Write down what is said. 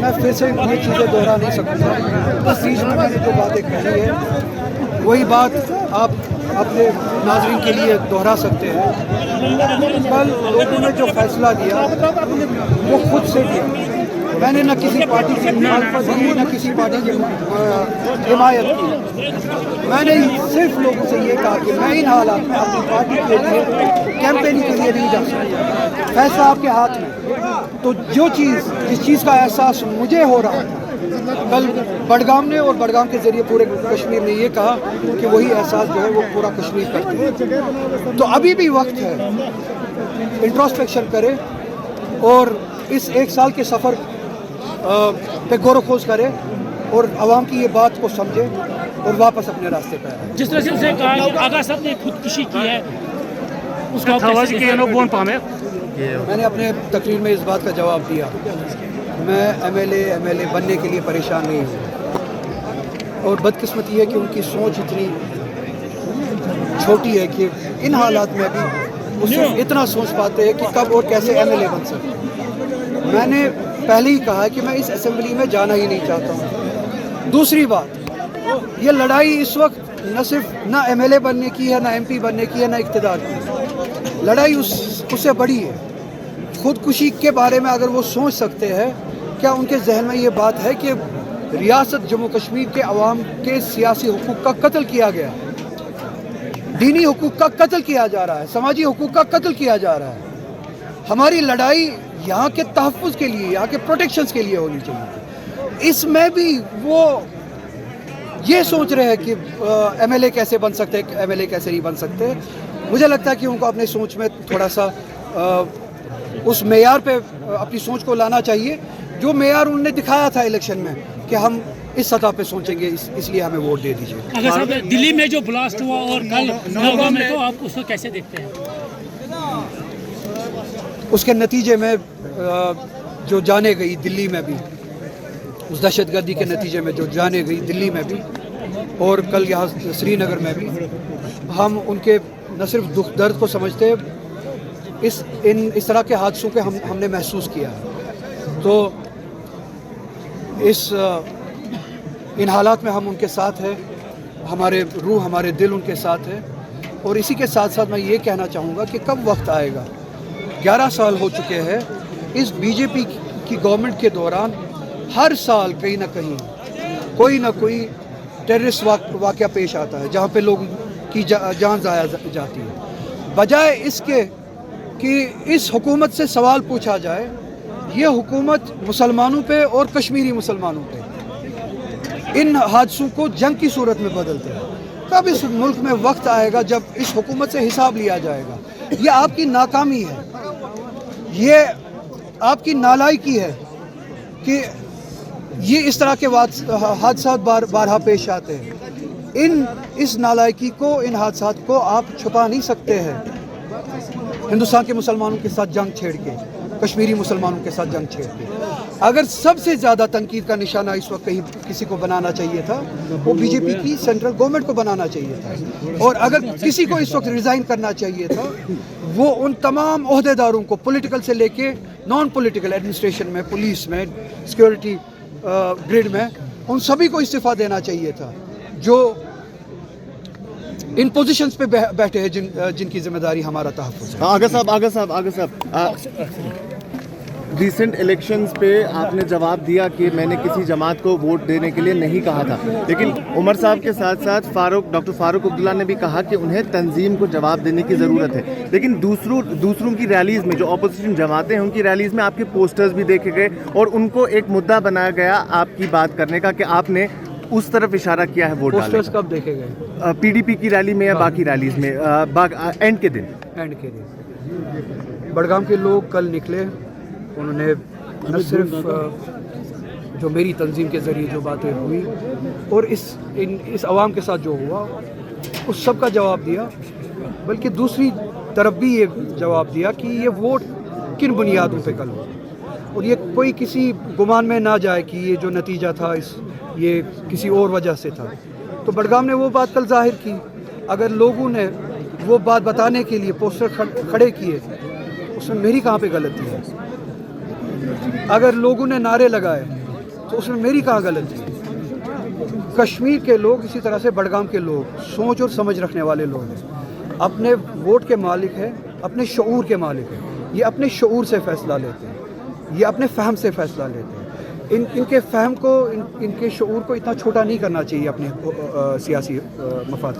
मैं फिर से ये चीज़ें दोहरा नहीं सकूँगा। बस बीच में मैंने जो बातें कही है वही बात आप अपने नाज़रीन के लिए दोहरा सकते हैं। कल लोगों ने जो फैसला दिया वो खुद से दिया। मैंने न किसी पार्टी की मुखालफत की न किसी पार्टी की हिमायत की। मैंने सिर्फ लोगों से ये कहा कि मैं इन हालात में अपनी पार्टी के लिए कैंपेनिंग के लिए नहीं जा सकता। फैसला आपके हाथ में। तो जो चीज़ जिस चीज़ का एहसास मुझे हो रहा था कल बडगाम ने और बडगाम के ज़रिए पूरे कश्मीर ने ये कहा कि वही एहसास जो है वो पूरा कश्मीर करते हैं। तो अभी भी वक्त है, इंट्रोस्पेक्शन करें और इस एक साल के सफ़र पे गौर खोज करें और आवाम की ये बात को समझे और वापस अपने रास्ते पर आए। जिस तरह से उसने कहा कि आगा साहब ने खुदकुशी की है उसका मैंने अपने तकरीर में इस बात का जवाब दिया। मैं एमएलए बनने के लिए परेशान नहीं हूँ और बदकिस्मती है कि उनकी सोच इतनी छोटी है कि इन हालात में भी वो सिर्फ इतना सोच पाते हैं कि कब और कैसे एमएलए बन सके। मैंने पहले ही कहा है कि मैं इस असेंबली में जाना ही नहीं चाहता हूँ। दूसरी बात, ये लड़ाई इस वक्त न सिर्फ ना एमएलए बनने की है, ना एमपी बनने की है, ना इक़्तिदार की। लड़ाई उससे बड़ी है। खुदकुशी के बारे में अगर वो सोच सकते हैं, क्या उनके जहन में ये बात है कि रियासत जम्मू कश्मीर के अवाम के सियासी हुकूक का कत्ल किया गया, दीनी हुकूक का कत्ल किया जा रहा है, समाजी हुकूक का कत्ल किया जा रहा है। हमारी लड़ाई यहाँ के तहफ़्फ़ुज़ के लिए, यहाँ के प्रोटेक्शंस के लिए होनी चाहिए। इसमें भी वो ये सोच रहे हैं कि एमएलए कैसे बन सकते हैं, एमएलए कैसे नहीं बन सकते। मुझे लगता है कि उनको अपने सोच में थोड़ा सा उस मेयार पे अपनी सोच को लाना चाहिए जो मेयार उन्होंने दिखाया था इलेक्शन में कि हम इस सतह पे सोचेंगे, इसलिए हमें वोट दे दीजिए। अगर साहब दिल्ली में जो ब्लास्ट हुआ और कल नौगांव में, तो आप उसको कैसे देखते हैं? उसके नतीजे में जो जाने गई दिल्ली में भी, उस दहशतगर्दी के नतीजे में जो जाने गई दिल्ली में भी और कल यहाँ श्रीनगर में भी, हम उनके न सिर्फ दुख दर्द को समझते, इस तरह के हादसों के हमने महसूस किया है। तो इन हालात में हम उनके साथ हैं, हमारे रूह हमारे दिल उनके साथ है। और इसी के साथ साथ मैं ये कहना चाहूँगा कि कब वक्त आएगा, 11 साल हो चुके हैं इस बीजेपी की गवर्नमेंट के दौरान, हर साल कहीं ना कहीं कोई ना कोई टेररिस्ट वाक़या पेश आता है जहाँ पे लोगों की जान ज़ाया जाती है। बजाय इसके कि इस हुकूमत से सवाल पूछा जाए, ये हुकूमत मुसलमानों पे और कश्मीरी मुसलमानों पे इन हादसों को जंग की सूरत में बदलते हैं। कब इस मुल्क में वक्त आएगा जब इस हुकूमत से हिसाब लिया जाएगा? ये आपकी नाकामी है, ये आपकी नालायकी है कि ये इस तरह के हादसा बारहा पेश आते हैं। इस नालायकी को, इन हादसा को आप छुपा नहीं सकते हैं हिंदुस्तान के मुसलमानों के साथ जंग छेड़ के, कश्मीरी मुसलमानों के साथ जंग छेड़ के। अगर सबसे ज़्यादा तनकीद का निशाना इस वक्त कहीं किसी को बनाना चाहिए था, वो बीजेपी की सेंट्रल गवर्नमेंट को बनाना चाहिए था। और अगर किसी को इस वक्त रिज़ाइन करना चाहिए था, वो उन तमाम ओहदेदारों को, पॉलिटिकल से लेके नॉन पॉलिटिकल, एडमिनिस्ट्रेशन में, पुलिस में, सिक्योरिटी ग्रिड में, उन सभी को इस्तीफ़ा देना चाहिए था जो इन पोजीशंस पे बैठे हैं, जिनकी जिम्मेदारी हमारा तहफ़्फ़ुज़ है। आगा साहब रिसेंट इलेक्शंस पे आपने जवाब दिया कि मैंने किसी जमात को वोट देने के लिए नहीं कहा था, लेकिन उमर साहब के साथ साथ डॉक्टर फारूक अब्दुल्ला ने भी कहा कि उन्हें तंजीम को जवाब देने की ज़रूरत है। लेकिन दूसरों की रैलीज़ में, जो अपोजिशन जमातें हैं, उनकी रैलीज़ में आपके पोस्टर्स भी देखे गए और उनको एक मुद्दा बनाया गया आपकी बात करने का कि आपने उस तरफ इशारा किया है वोट डालने। पोस्टर्स कब देखे गए? पीडीपी की रैली में या बाकी रैलीज़ में? एंड के दिन बडगाम के लोग कल निकले। उन्होंने न सिर्फ जो मेरी तंजीम के ज़रिए जो बातें हुई और इस आवाम के साथ जो हुआ उस सब का जवाब दिया, बल्कि दूसरी तरफ भी ये जवाब दिया कि ये वोट किन बुनियादों पे कल हो और ये कोई किसी गुमान में ना जाए कि ये जो नतीजा था ये किसी और वजह से था। तो बडगाम ने वो बात कल जाहिर की। अगर लोगों ने वो बात बताने के लिए पोस्टर खड़े किए, उसमें मेरी कहाँ पे गलती है? اگر لوگوں نے نعرے لگائے تو اس میں میری کہاں غلطی؟ کشمیر کے لوگ اسی طرح سے بڑگام کے لوگ سوچ اور سمجھ رکھنے والے لوگ ہیں، اپنے ووٹ کے مالک ہیں، اپنے شعور کے مالک ہیں، یہ اپنے شعور سے فیصلہ لیتے ہیں، یہ اپنے فہم سے فیصلہ لیتے ہیں۔ ان کے فہم کو، ان کے شعور کو اتنا چھوٹا نہیں کرنا چاہیے اپنے سیاسی مفاد کے